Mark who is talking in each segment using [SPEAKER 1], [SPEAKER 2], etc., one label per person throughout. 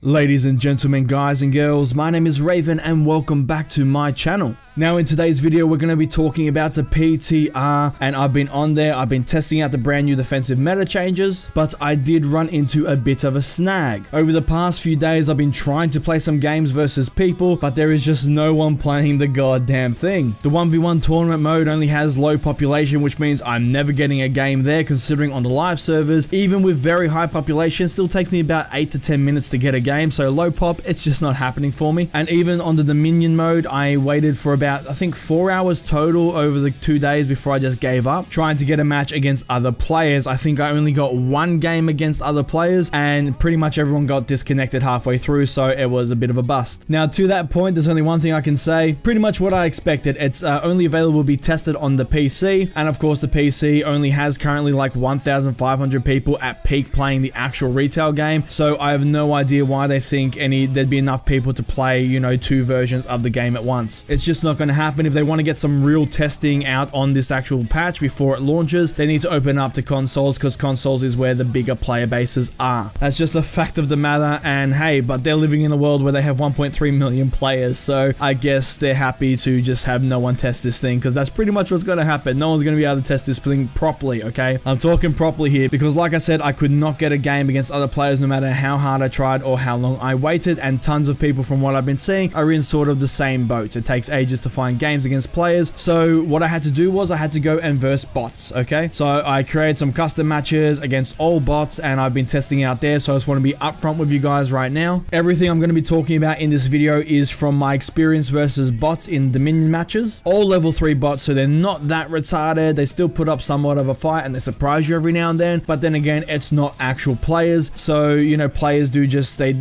[SPEAKER 1] Ladies and gentlemen, guys and girls, my name is Raven and welcome back to my channel. Now in today's video we're going to be talking about the PTR, and I've been on there, I've been testing out the brand new defensive meta changes, but I did run into a bit of a snag. Over the past few days I've been trying to play some games versus people, but there is just no one playing the goddamn thing. The 1v1 tournament mode only has low population, which means I'm never getting a game there, considering on the live servers, even with very high population, still takes me about 8 to 10 minutes to get a game, so low pop, it's just not happening for me. And even on the Dominion mode, I waited for about I think 4 hours total over the 2 days before I just gave up trying to get a match against other players. I think I only got one game against other players and pretty much everyone got disconnected halfway through, so it was a bit of a bust. Now to that point, there's only one thing I can say, pretty much what I expected. It's only available to be tested on the PC, and of course the PC only has currently like 1,500 people at peak playing the actual retail game, so I have no idea why they think there'd be enough people to play, you know, 2 versions of the game at once. It's just not going to happen. If they want to get some real testing out on this actual patch before it launches, they need to open up to consoles, because consoles is where the bigger player bases are. That's just a fact of the matter, and hey, but they're living in a world where they have 1.3 million players, so I guess they're happy to just have no one test this thing, because that's pretty much what's going to happen. No one's going to be able to test this thing properly, okay? I'm talking properly here, because like I said, I could not get a game against other players no matter how hard I tried or how long I waited, and tons of people from what I've been seeing are in sort of the same boat. It takes ages to find games against players, so what I had to do was I had to go and verse bots, okay? So I created some custom matches against all bots, and I've been testing out there, so I just want to be upfront with you guys right now. Everything I'm going to be talking about in this video is from my experience versus bots in Dominion matches. All level 3 bots, so they're not that retarded. They still put up somewhat of a fight, and they surprise you every now and then, but then again, it's not actual players, so, you know, players do just, they're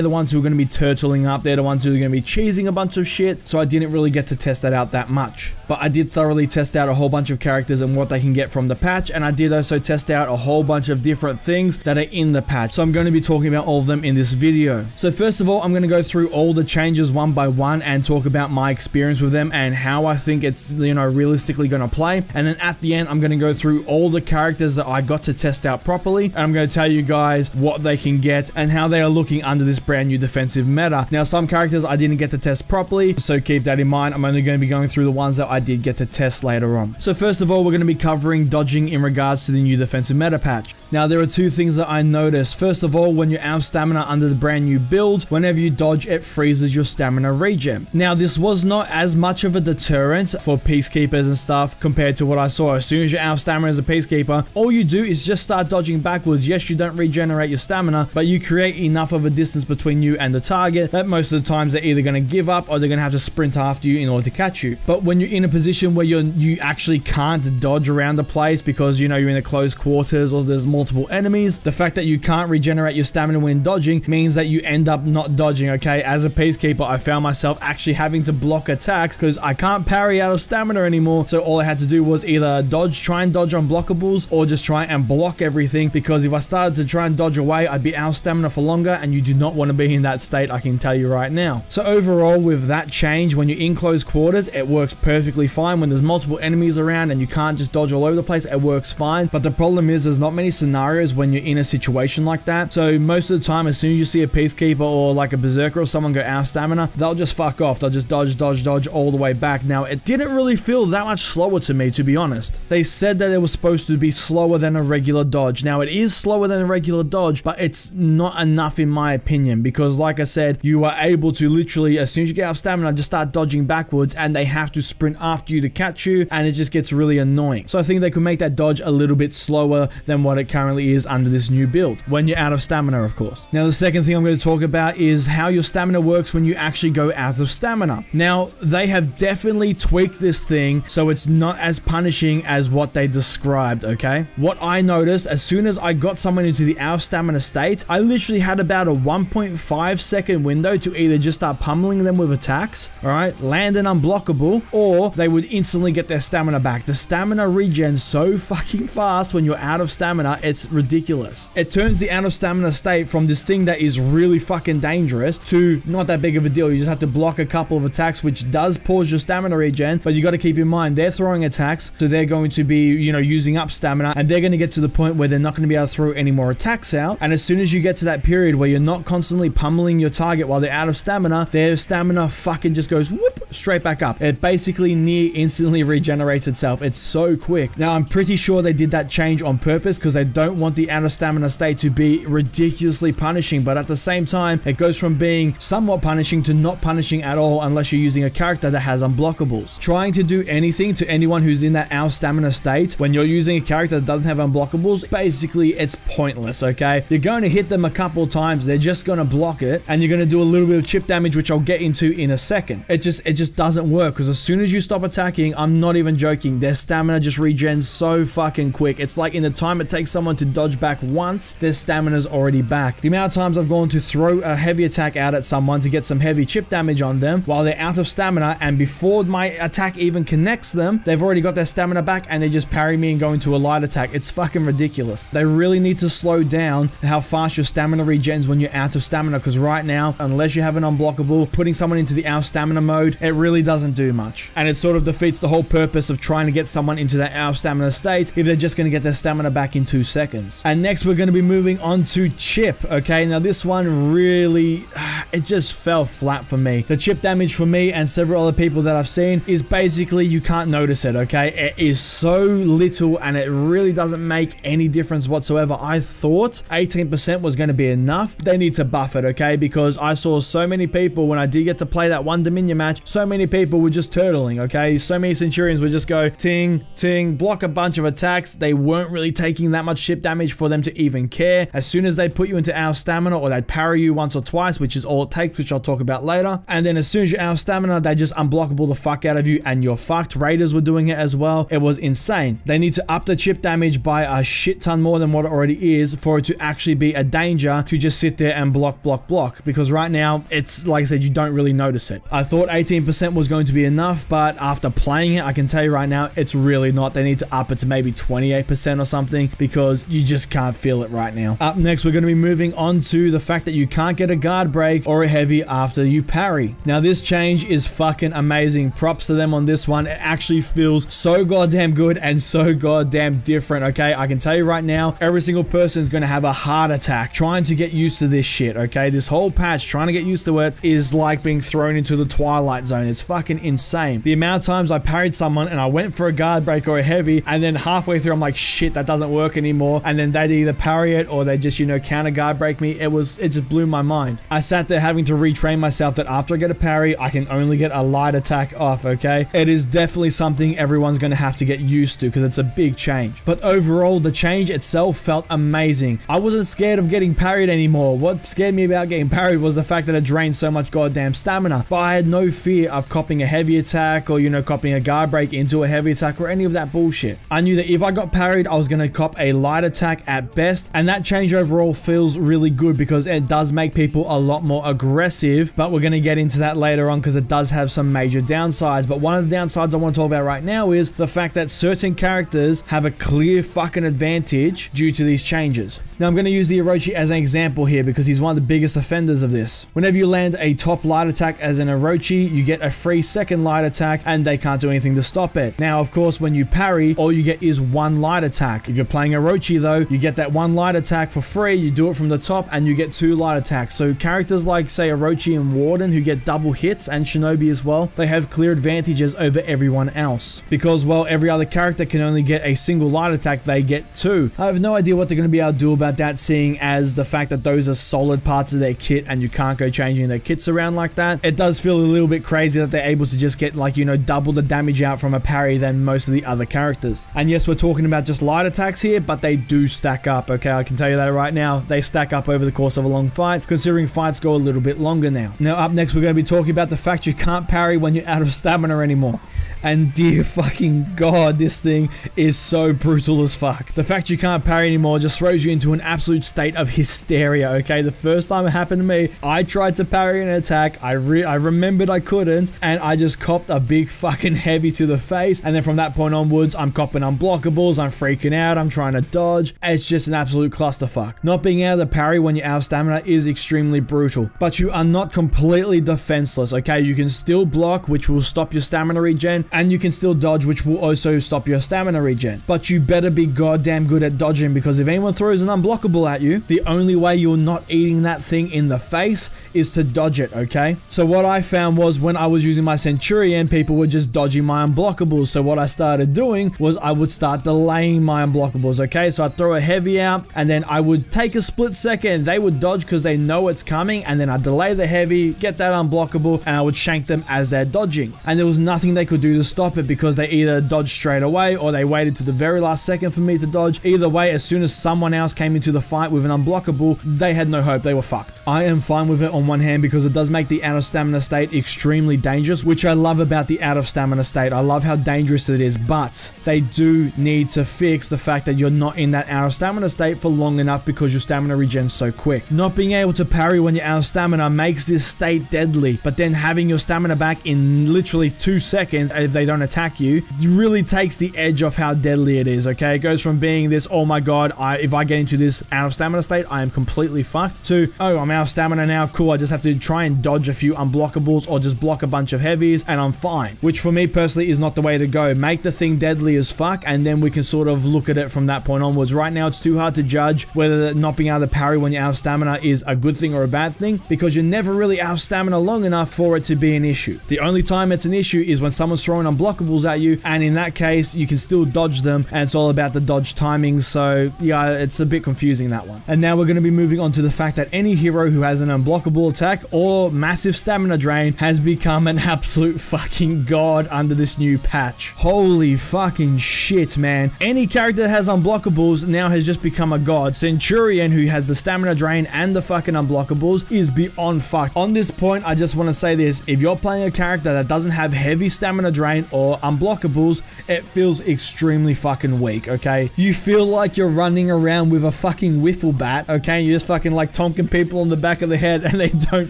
[SPEAKER 1] the ones who are going to be turtling up, they're the ones who are going to be cheesing a bunch of shit, so I didn't really get to test that out that much. But I did thoroughly test out a whole bunch of characters and what they can get from the patch, and I did also test out a whole bunch of different things that are in the patch, so I'm going to be talking about all of them in this video. So first of all, I'm going to go through all the changes one by one and talk about my experience with them and how I think it's, you know, realistically going to play, and then at the end I'm going to go through all the characters that I got to test out properly, and I'm going to tell you guys what they can get and how they are looking under this brand new defensive meta. Now some characters I didn't get to test properly, so keep that in mind. I'm only going to be going through the ones that I did get to test later on. So first of all, we're going to be covering dodging in regards to the new defensive meta patch. Now there are 2 things that I noticed. First of all, when you're out of stamina under the brand new build, whenever you dodge, it freezes your stamina regen. Now this was not as much of a deterrent for peacekeepers and stuff compared to what I saw. As soon as you're out of stamina as a peacekeeper, all you do is just start dodging backwards. Yes, you don't regenerate your stamina, but you create enough of a distance between you and the target that most of the times they're either going to give up or they're going to have to sprint after you in order to catch you. But when you're in a position where you actually can't dodge around the place because, you know, you're in a close quarters or there's multiple enemies, the fact that you can't regenerate your stamina when dodging means that you end up not dodging, okay? As a peacekeeper, I found myself actually having to block attacks because I can't parry out of stamina anymore, so all I had to do was either try and dodge unblockables or just try and block everything, because if I started to try and dodge away, I'd be out of stamina for longer, and you do not want to be in that state, I can tell you right now. So overall, with that change, when you're in close quarters, it works perfectly fine. When there's multiple enemies around and you can't just dodge all over the place, it works fine. But the problem is there's not many scenarios when you're in a situation like that. So most of the time, as soon as you see a peacekeeper or like a berserker or someone go out of stamina, they'll just fuck off. They'll just dodge all the way back. Now, it didn't really feel that much slower to me, to be honest. They said that it was supposed to be slower than a regular dodge. Now, it is slower than a regular dodge, but it's not enough in my opinion, because like I said, you are able to literally, as soon as you get out of stamina, just start dodging backwards, and they have to sprint after you to catch you, and it just gets really annoying. So I think they could make that dodge a little bit slower than what it currently is under this new build, when you're out of stamina, of course. Now, the second thing I'm going to talk about is how your stamina works when you actually go out of stamina. Now, they have definitely tweaked this thing so it's not as punishing as what they described, okay? What I noticed, as soon as I got someone into the out of stamina state, I literally had about a 1.5 second window to either just start pummeling them with attacks, all right, land an unblockable, or they would instantly get their stamina back. The stamina regen so fucking fast when you're out of stamina, It's ridiculous. It turns the out of stamina state from this thing that is really fucking dangerous to not that big of a deal. You just have to block a couple of attacks, which does pause your stamina regen, but you got to keep in mind they're throwing attacks, so they're going to be, you know, using up stamina, and they're going to get to the point where they're not going to be able to throw any more attacks out. And as soon as you get to that period where you're not constantly pummeling your target while they're out of stamina, their stamina fucking just goes whoop straight back up. It basically near instantly regenerates itself. It's so quick. Now I'm pretty sure they did that change on purpose because they don't want the out of stamina state to be ridiculously punishing, but at the same time it goes from being somewhat punishing to not punishing at all unless you're using a character that has unblockables. Trying to do anything to anyone who's in that out of stamina state when you're using a character that doesn't have unblockables, basically it's pointless. Okay, you're going to hit them a couple times, they're just going to block it, and you're going to do a little bit of chip damage, which I'll get into in a second. It just doesn't work, because as soon as you stop attacking, I'm not even joking, their stamina just regens so fucking quick. It's like in the time it takes someone to dodge back once, their stamina's already back. The amount of times I've gone to throw a heavy attack out at someone to get some heavy chip damage on them while they're out of stamina, and before my attack even connects them, they've already got their stamina back and they just parry me and go into a light attack. It's fucking ridiculous. They really need to slow down how fast your stamina regens when you're out of stamina, because right now, unless you have an unblockable, putting someone into the out of stamina mode, it really doesn't do much. And it sort of defeats the whole purpose of trying to get someone into that out of stamina state if they're just going to get their stamina back in 2 seconds. And next we're going to be moving on to chip. Okay, now this one really, it just fell flat for me. The chip damage for me and several other people that I've seen is basically you can't notice it. Okay, it is so little and it really doesn't make any difference whatsoever. I thought 18% was going to be enough. They need to buff it, okay, because I saw so many people when I did get to play that one Dominion match, so many people were just turtling. Okay, so many Centurions would just go ting ting, block a bunch of attacks. They weren't really taking that much chip damage for them to even care. As soon as they put you into out of stamina, or they'd parry you once or twice, which is all it takes, which I'll talk about later, and then as soon as you're out of stamina, they just unblockable the fuck out of you and you're fucked. Raiders were doing it as well. It was insane. They need to up the chip damage by a shit ton more than what it already is for it to actually be a danger to just sit there and block, because right now it's like I said, you don't really notice it. I thought 18% was going to be enough, but after playing it, I can tell you right now it's really not. They need to up it to maybe 28% or something, because you just can't feel it right now. Up next, we're going to be moving on to the fact that you can't get a guard break or a heavy after you parry. Now this change is fucking amazing. Props to them on this one. It actually feels so goddamn good and so goddamn different. Okay, I can tell you right now, every single person is going to have a heart attack trying to get used to this shit. Okay, this whole patch, trying to get used to it is like being thrown into the twilight zone. It's fucking insane. The amount of times I parried someone and I went for a guard break or a heavy, and then halfway through I'm like, shit, that doesn't work anymore, and then they'd either parry it or they just, you know, counter guard break me. It just blew my mind. I sat there having to retrain myself that after I get a parry, I can only get a light attack off. Okay, it is definitely something everyone's going to have to get used to, because it's a big change. But overall, the change itself felt amazing. I wasn't scared of getting parried anymore. What scared me about getting parried was the fact that it drained so much goddamn stamina. But I had no fear of copying a heavy attack or, you know, copying a guard break into a heavy attack or any of that bullshit. I knew that if I got parried, I was going to cop a light attack at best, and that change overall feels really good because it does make people a lot more aggressive. But we're going to get into that later on, because it does have some major downsides. But one of the downsides I want to talk about right now is the fact that certain characters have a clear fucking advantage due to these changes. Now I'm going to use the Orochi as an example here, because he's one of the biggest offenders of this. Whenever you land a top light attack as an Orochi, you get a free second light attack and they can't do anything to stop it. Now of course, when you parry, all you get is one light attack. If you're playing Orochi though, you get that one light attack for free, you do it from the top, and you get 2 light attacks. So characters like, say, Orochi and Warden, who get double hits, and Shinobi as well, they have clear advantages over everyone else, because while every other character can only get a single light attack, they get 2. I have no idea what they're going to be able to do about that, seeing as the fact that those are solid parts of their kit and you can't go changing their kits around like that. It does feel a little bit crazy that they're able to just get, like, you know, double the damage out from a parry than most of the other characters. And yes, we're talking about just light attacks here, but they do stack up. Okay, I can tell you that right now. They stack up over the course of a long fight, considering fights go a little bit longer now. Now up next we're going to be talking about the fact you can't parry when you're out of stamina anymore. And dear fucking god, this thing is so brutal as fuck. The fact you can't parry anymore just throws you into an absolute state of hysteria, okay? The first time it happened to me, I tried to parry an attack, I remembered I couldn't, and I just copped a big fucking heavy to the face, and then from that point onwards, I'm copping unblockables, I'm freaking out, I'm trying to dodge. It's just an absolute clusterfuck. Not being able to parry when you're out of stamina is extremely brutal, but you are not completely defenseless, okay? You can still block, which will stop your stamina regen, and you can still dodge, which will also stop your stamina regen. But you better be goddamn good at dodging, because if anyone throws an unblockable at you, the only way you're not eating that thing in the face is to dodge it, okay? So what I found was when I was using my Centurion, people were just dodging my unblockables. So what I started doing was I would start delaying my unblockables, okay? So I'd throw a heavy out, and then I would take a split second. They would dodge because they know it's coming, and then I'd delay the heavy, get that unblockable, and I would shank them as they're dodging. And there was nothing they could do to stop it, because they either dodged straight away or they waited to the very last second for me to dodge. Either way, as soon as someone else came into the fight with an unblockable, they had no hope. They were fucked. I am fine with it on one hand because it does make the out of stamina state extremely dangerous, which I love about the out of stamina state. I love how dangerous it is, but they do need to fix the fact that you're not in that out of stamina state for long enough because your stamina regens so quick. Not being able to parry when you're out of stamina makes this state deadly, but then having your stamina back in literally 2 seconds if they don't attack you really takes the edge off how deadly it is, okay? It goes from being this, oh my god, if I get into this out of stamina state, I am completely fucked, to, oh, I'm out of stamina now, cool, I just have to try and dodge a few unblockables or just block a bunch of heavies and I'm fine. Which for me personally is not the way to go. Make the thing deadly as fuck, and then we can sort of look at it from that point onwards. Right now it's too hard to judge whether not being able to parry when you're out of stamina is a good thing or a bad thing, because you're never really out of stamina long enough for it to be an issue. The only time it's an issue is when someone's throwing unblockables at you, and in that case you can still dodge them, and it's all about the dodge timing. So yeah, it's a bit confusing, that one. And now we're going to be moving on to the fact that any hero who has an unblockable attack or massive stamina drain has become an absolute fucking god under this new patch. Holy fucking shit, man. Any character that has unblockables now has just become a god. Centurion, who has the stamina drain and the fucking unblockables, is beyond fucked. On this point, I just want to say this: if you're playing a character that doesn't have heavy stamina drain or unblockables, it feels extremely fucking weak, okay? You feel like you're running around with a fucking wiffle bat, okay? You're just fucking like tonking people on the back of the head and they don't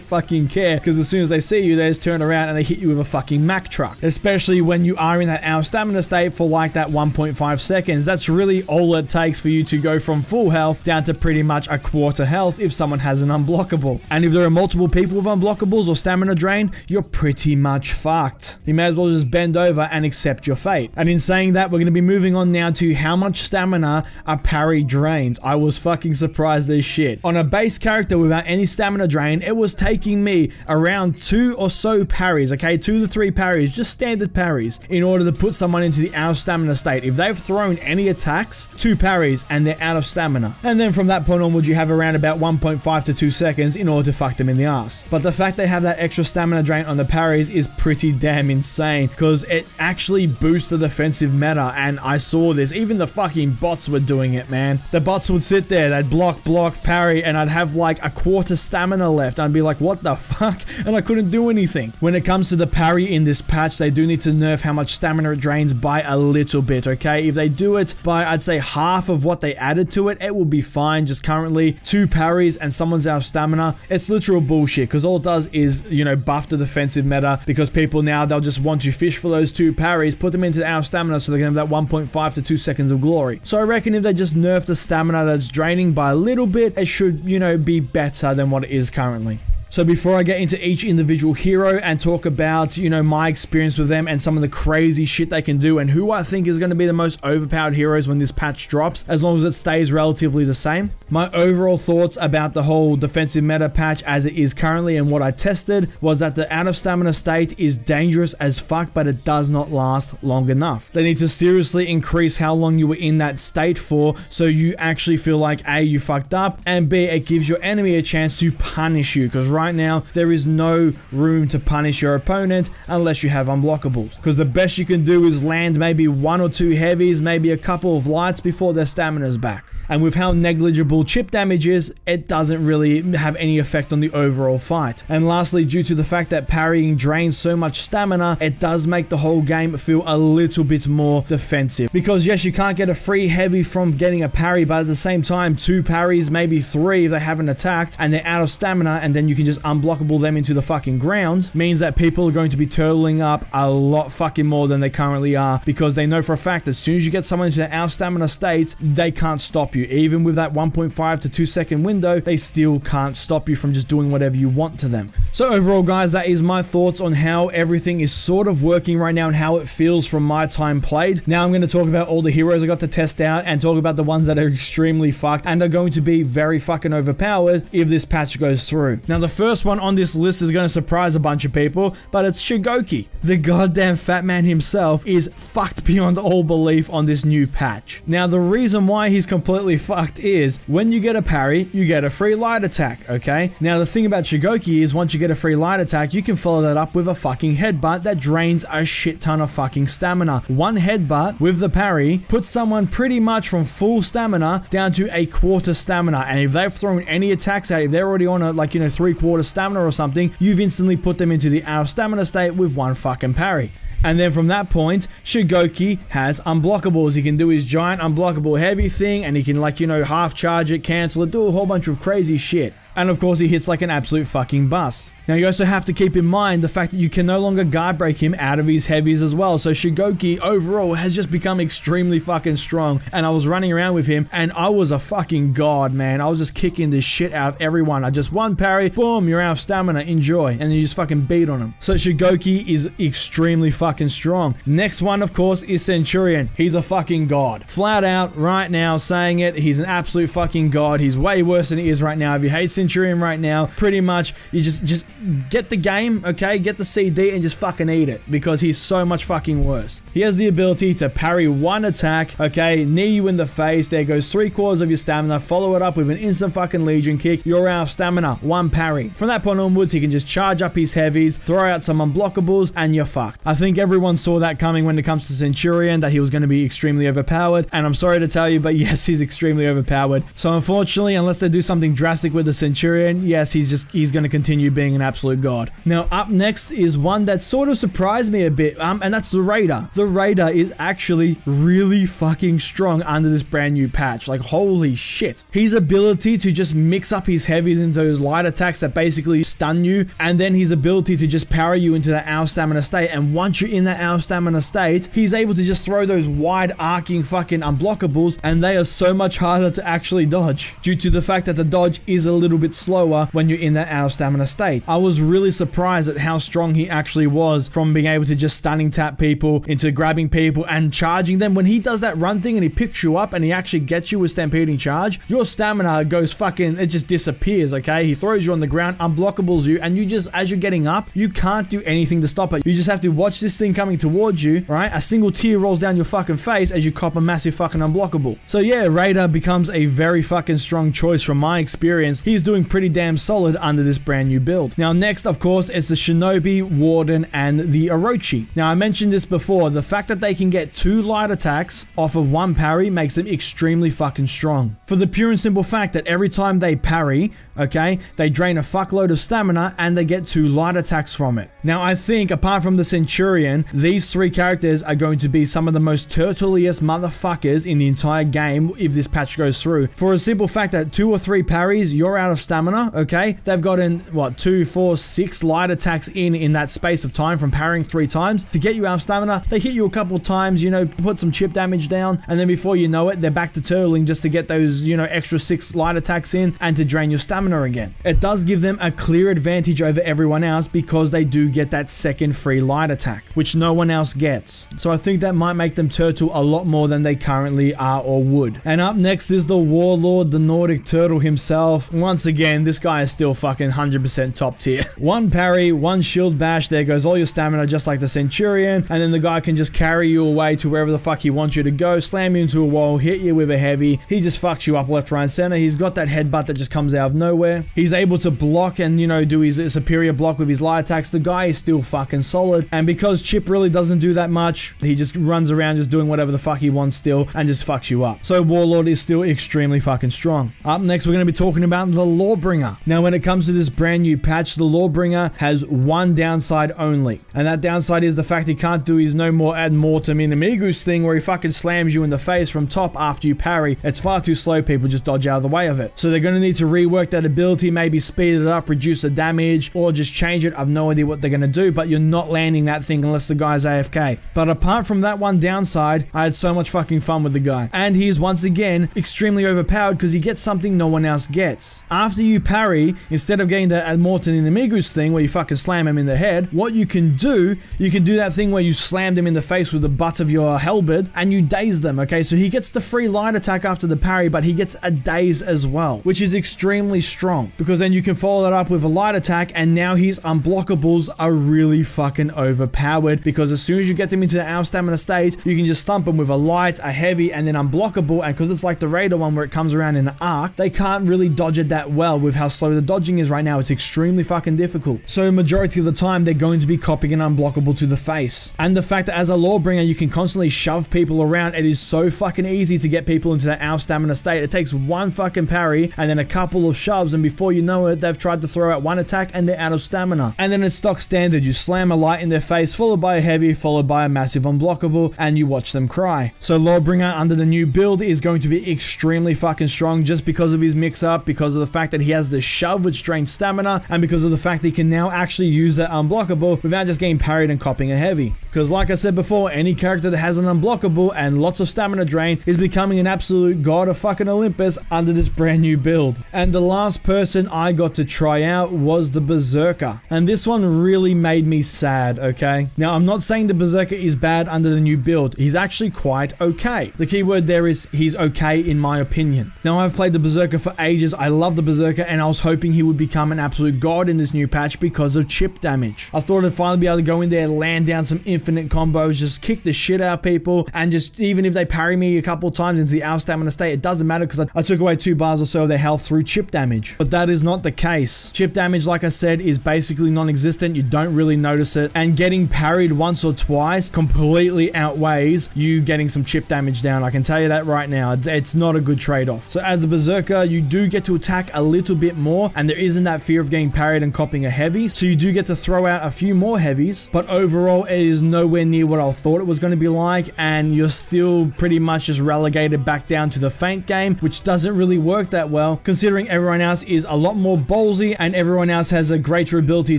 [SPEAKER 1] fucking care, because as soon as they see you, they just turn around and they hit you with a fucking Mack truck. Especially when you are in that out of stamina state for like that 1.5 seconds. That's really all it takes for you to go from full health down to pretty much a quarter health if someone has an unblockable. And if there are multiple people with unblockables or stamina drain, you're pretty much fucked. You may as well just bend over and accept your fate. And in saying that, we're going to be moving on now to how much stamina a parry drains. I was fucking surprised as shit. On a base character without any stamina drain, it was taking me around 2 or so parries, okay? 2 to 3 parries, just standard parries, in order to put someone into the out of stamina state. If they've thrown any attacks, 2 parries and they're out of stamina. And then from that point onwards, you have around about 1.5 to 2 seconds in order to fuck them in the ass. But the fact they have that extra stamina drain on the parries is pretty damn insane, because it actually boosts the defensive meta. And I saw this, even the fucking bots were doing it, man. The bots would sit there, they'd block, parry, and I'd have like a quarter stamina left. I'd be like, what the fuck? And I couldn't do anything. When it comes to the parry in this patch, they do need to nerf how much stamina it drains by a little bit, okay? If they do it by, I'd say, half of what they added to it, it will be fine. Just currently 2 parries and someone's out of stamina, it's literal bullshit, because all it does is, you know, buff the defensive meta, because people now, they'll just want to fish for those 2 parries, put them into the out of stamina so they can have that 1.5 to 2 seconds of glory. So I reckon if they just nerf the stamina that's draining by a little bit, it should, you know, be better than what it is currently. So before I get into each individual hero and talk about, you know, my experience with them and some of the crazy shit they can do and who I think is going to be the most overpowered heroes when this patch drops, as long as it stays relatively the same, my overall thoughts about the whole defensive meta patch as it is currently and what I tested was that the out of stamina state is dangerous as fuck, but it does not last long enough. They need to seriously increase how long you were in that state for, so you actually feel like A, you fucked up, and B, it gives your enemy a chance to punish you, because right now there is no room to punish your opponent unless you have unblockables, because the best you can do is land maybe 1 or 2 heavies, maybe a couple of lights before their stamina's back. And with how negligible chip damage is, it doesn't really have any effect on the overall fight. And lastly, due to the fact that parrying drains so much stamina, it does make the whole game feel a little bit more defensive. Because yes, you can't get a free heavy from getting a parry, but at the same time, 2 parries, maybe 3 if they haven't attacked, and they're out of stamina, and then you can just unblockable them into the fucking ground, means that people are going to be turtling up a lot fucking more than they currently are, because they know for a fact as soon as you get someone into the out of stamina state, they can't stop you. Even with that 1.5 to 2 second window, they still can't stop you from just doing whatever you want to them. So overall, guys, that is my thoughts on how everything is sort of working right now and how it feels from my time played. Now I'm going to talk about all the heroes I got to test out and talk about the ones that are extremely fucked and are going to be very fucking overpowered if this patch goes through. Now the first one on this list is going to surprise a bunch of people, but it's Shigoki. The goddamn fat man himself is fucked beyond all belief on this new patch. Now the reason why he's completely fucked is when you get a parry, you get a free light attack, okay? Now the thing about Shigoki is once you get a free light attack, you can follow that up with a fucking headbutt that drains a shit ton of fucking stamina. One headbutt with the parry puts someone pretty much from full stamina down to a quarter stamina, and if they've thrown any attacks out, if they're already on a, like, you know, 3/4 stamina or something, you've instantly put them into the out of stamina state with one fucking parry. And then from that point, Shigoki has unblockables. He can do his giant unblockable heavy thing, and he can, like, you know, half charge it, cancel it, do a whole bunch of crazy shit. And of course, he hits like an absolute fucking bus. Now, you also have to keep in mind the fact that you can no longer guard break him out of his heavies as well. So Shigoki overall has just become extremely fucking strong. And I was running around with him and I was a fucking god, man. I was just kicking the shit out of everyone. I just one parry, boom, you're out of stamina, enjoy. And then you just fucking beat on him. So Shigoki is extremely fucking strong. Next one, of course, is Centurion. He's a fucking god. Flat out, right now, saying it, he's an absolute fucking god. He's way worse than he is right now. If you hate Centurion right now, pretty much, you just get the game, okay? Get the CD and just fucking eat it, because he's so much fucking worse. He has the ability to parry one attack, okay? Knee you in the face, there goes 3/4 of your stamina, follow it up with an instant fucking Legion kick, you're out of stamina, one parry. From that point onwards, he can just charge up his heavies, throw out some unblockables, and you're fucked. I think everyone saw that coming when it comes to Centurion, that he was going to be extremely overpowered, and I'm sorry to tell you, but yes, he's extremely overpowered. So unfortunately, unless they do something drastic with the Centurion, yes, he's going to continue being an absolute god. Now, up next is one that sort of surprised me a bit, and that's the Raider. The Raider is actually really fucking strong under this brand new patch. Like, holy shit. His ability to just mix up his heavies into those light attacks that basically stun you, and then his ability to just power you into that out of stamina state, and once you're in that out of stamina state, he's able to just throw those wide arcing fucking unblockables, and they are so much harder to actually dodge, due to the fact that the dodge is a little bit slower when you're in that out of stamina state. I was really surprised at how strong he actually was, from being able to just stunning tap people into grabbing people and charging them. When he does that run thing and he picks you up and he actually gets you with stampeding charge, your stamina goes fucking, it just disappears, okay? He throws you on the ground, unblockables you, and you just, as you're getting up, you can't do anything to stop it. You just have to watch this thing coming towards you, right? A single tear rolls down your fucking face as you cop a massive fucking unblockable. So yeah, Raider becomes a very fucking strong choice from my experience. He's doing pretty damn solid under this brand new build. Now next, of course, is the Shinobi, Warden, and the Orochi. Now I mentioned this before, the fact that they can get 2 light attacks off of one parry makes them extremely fucking strong. For the pure and simple fact that every time they parry, okay, they drain a fuckload of stamina and they get 2 light attacks from it. Now I think, apart from the Centurion, these 3 characters are going to be some of the most turtliest motherfuckers in the entire game if this patch goes through. For a simple fact that 2 or 3 parries, you're out of stamina, okay? They've gotten, what, 2, 4, 6 light attacks in that space of time from parrying 3 times to get you out of stamina. They hit you a couple times, you know, put some chip damage down, and then before you know it, they're back to turtling just to get those, you know, extra 6 light attacks in and to drain your stamina again. It does give them a clear advantage over everyone else because they do get that second free light attack, which no one else gets. So I think that might make them turtle a lot more than they currently are or would. And up next is the Warlord, the Nordic turtle himself. Once once again, this guy is still fucking 100% top tier. One parry, one shield bash, there goes all your stamina just like the Centurion, and then the guy can just carry you away to wherever the fuck he wants you to go, slam you into a wall, hit you with a heavy. He just fucks you up left, right, and center. He's got that headbutt that just comes out of nowhere. He's able to block and, you know, do his superior block with his light attacks. The guy is still fucking solid, and because Chip really doesn't do that much, he just runs around just doing whatever the fuck he wants still and just fucks you up. So Warlord is still extremely fucking strong. Up next, we're going to be talking about the Lawbringer. Now, when it comes to this brand new patch, the Lawbringer has one downside only, and that downside is the fact he can't do his no more ad mortem inimigus thing where he fucking slams you in the face from top after you parry. It's far too slow, people just dodge out of the way of it. So they're going to need to rework that ability, maybe speed it up, reduce the damage, or just change it. I've no idea what they're going to do, but you're not landing that thing unless the guy's AFK. But apart from that one downside, I had so much fucking fun with the guy. And he's once again extremely overpowered because he gets something no one else gets. After you parry, instead of getting the ad mortem inimigus thing where you fucking slam him in the head, what you can do that thing where you slam them in the face with the butt of your halberd and you daze them, okay? So he gets the free light attack after the parry, but he gets a daze as well, which is extremely strong because then you can follow that up with a light attack, and now his unblockables are really fucking overpowered because as soon as you get them into the out stamina state, you can just thump them with a light, a heavy, and then unblockable. And because it's like the Raider one where it comes around in an arc, they can't really dodge it that well with how slow the dodging is right now. It's extremely fucking difficult. So majority of the time, they're going to be copying an unblockable to the face. And the fact that as a Lawbringer, you can constantly shove people around, it is so fucking easy to get people into that out stamina state. It takes one fucking parry and then a couple of shoves, and before you know it, they've tried to throw out one attack and they're out of stamina. And then it's stock standard. You slam a light in their face, followed by a heavy, followed by a massive unblockable, and you watch them cry. So Lawbringer under the new build is going to be extremely fucking strong just because of his mix-up, because of the fact that he has the shove which drains stamina, and because of the fact that he can now actually use that unblockable without just getting parried and copying a heavy. Because like I said before, any character that has an unblockable and lots of stamina drain is becoming an absolute god of fucking Olympus under this brand new build. And the last person I got to try out was the Berserker. And this one really made me sad, okay? Now, I'm not saying the Berserker is bad under the new build. He's actually quite okay. The key word there is he's okay in my opinion. Now, I've played the Berserker for ages. I love the Berserker, and I was hoping he would become an absolute god in this new patch because of chip damage. I thought I'd finally be able to go in there, land down some infinite combos, just kick the shit out of people, and just even if they parry me a couple of times into the out stamina state, it doesn't matter because I took away 2 bars or so of their health through chip damage. But that is not the case. Chip damage, like I said, is basically non-existent. You don't really notice it, and getting parried once or twice completely outweighs you getting some chip damage down. I can tell you that right now. It's not a good trade-off. So as a Berserker, you do get to attack a little bit more, and there isn't that fear of getting parried and copying a heavy, so you do get to throw out a few more heavies, but overall it is nowhere near what I thought it was going to be like, and you're still pretty much just relegated back down to the feint game, which doesn't really work that well considering everyone else is a lot more ballsy and everyone else has a greater ability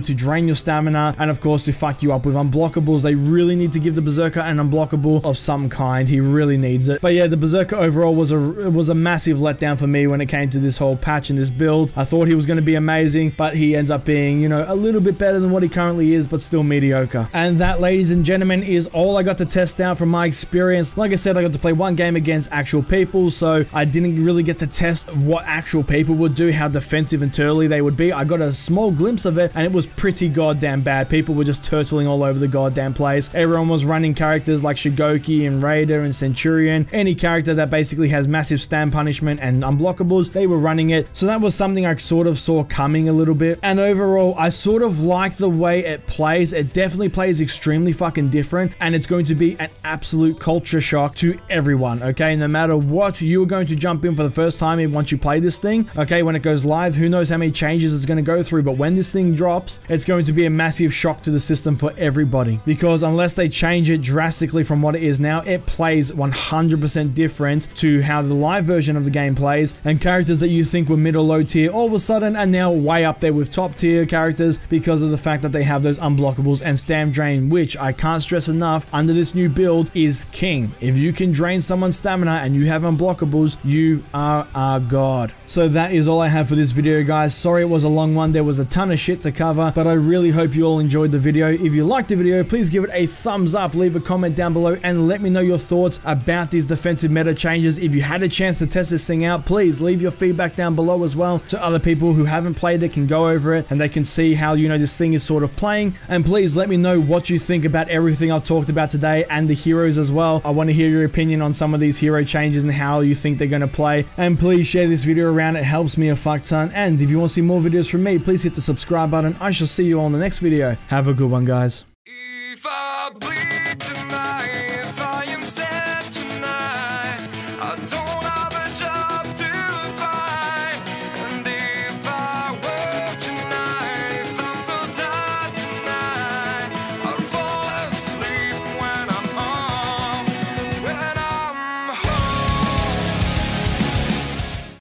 [SPEAKER 1] to drain your stamina and of course to fuck you up with unblockables. They really need to give the Berserker an unblockable of some kind. He really needs it. But yeah, the Berserker overall was a massive letdown for me when it came to this whole patch and this build. I thought he was going to be amazing, but he ends up being, you know, a little bit better than what he currently is, but still mediocre. And that, ladies and gentlemen, is all I got to test out from my experience. Like I said, I got to play one game against actual people, so I didn't really get to test what actual people would do, how defensive and turtly they would be. I got a small glimpse of it, and it was pretty goddamn bad. People were just turtling all over the goddamn place. Everyone was running characters like Shigoki and Raider and Centurion. Any character that basically has massive stand punishment and unblockables, they were running it. So that was something I sort of saw coming a little bit. And overall, I sort of like the way it plays. It definitely plays extremely fucking different, and it's going to be an absolute culture shock to everyone, okay? No matter what, you are going to jump in for the first time once you play this thing, okay? When it goes live, who knows how many changes it's going to go through, but when this thing drops, it's going to be a massive shock to the system for everybody, because unless they change it drastically from what it is now, it plays 100% different to how the live version of the game plays, and characters that you think were mid or low tier all of a sudden are now way up there with top tier characters because of the fact that they have those unblockables and stam drain, which I can't stress enough under this new build is king. If you can drain someone's stamina and you have unblockables, you are a god. So that is all I have for this video, guys. Sorry it was a long one. There was a ton of shit to cover, but I really hope you all enjoyed the video. If you liked the video, please give it a thumbs up, leave a comment down below, and let me know your thoughts about these defensive meta changes. If you had a chance to test this thing out, please leave your feedback down below as as well, so other people who haven't played it can go over it and they can see how, you know, this thing is sort of playing. And please let me know what you think about everything I've talked about today and the heroes as well. I want to hear your opinion on some of these hero changes and how you think they're going to play. And please share this video around, it helps me a fuck ton. And if you want to see more videos from me, please hit the subscribe button. I shall see you all in the next video. Have a good one, guys.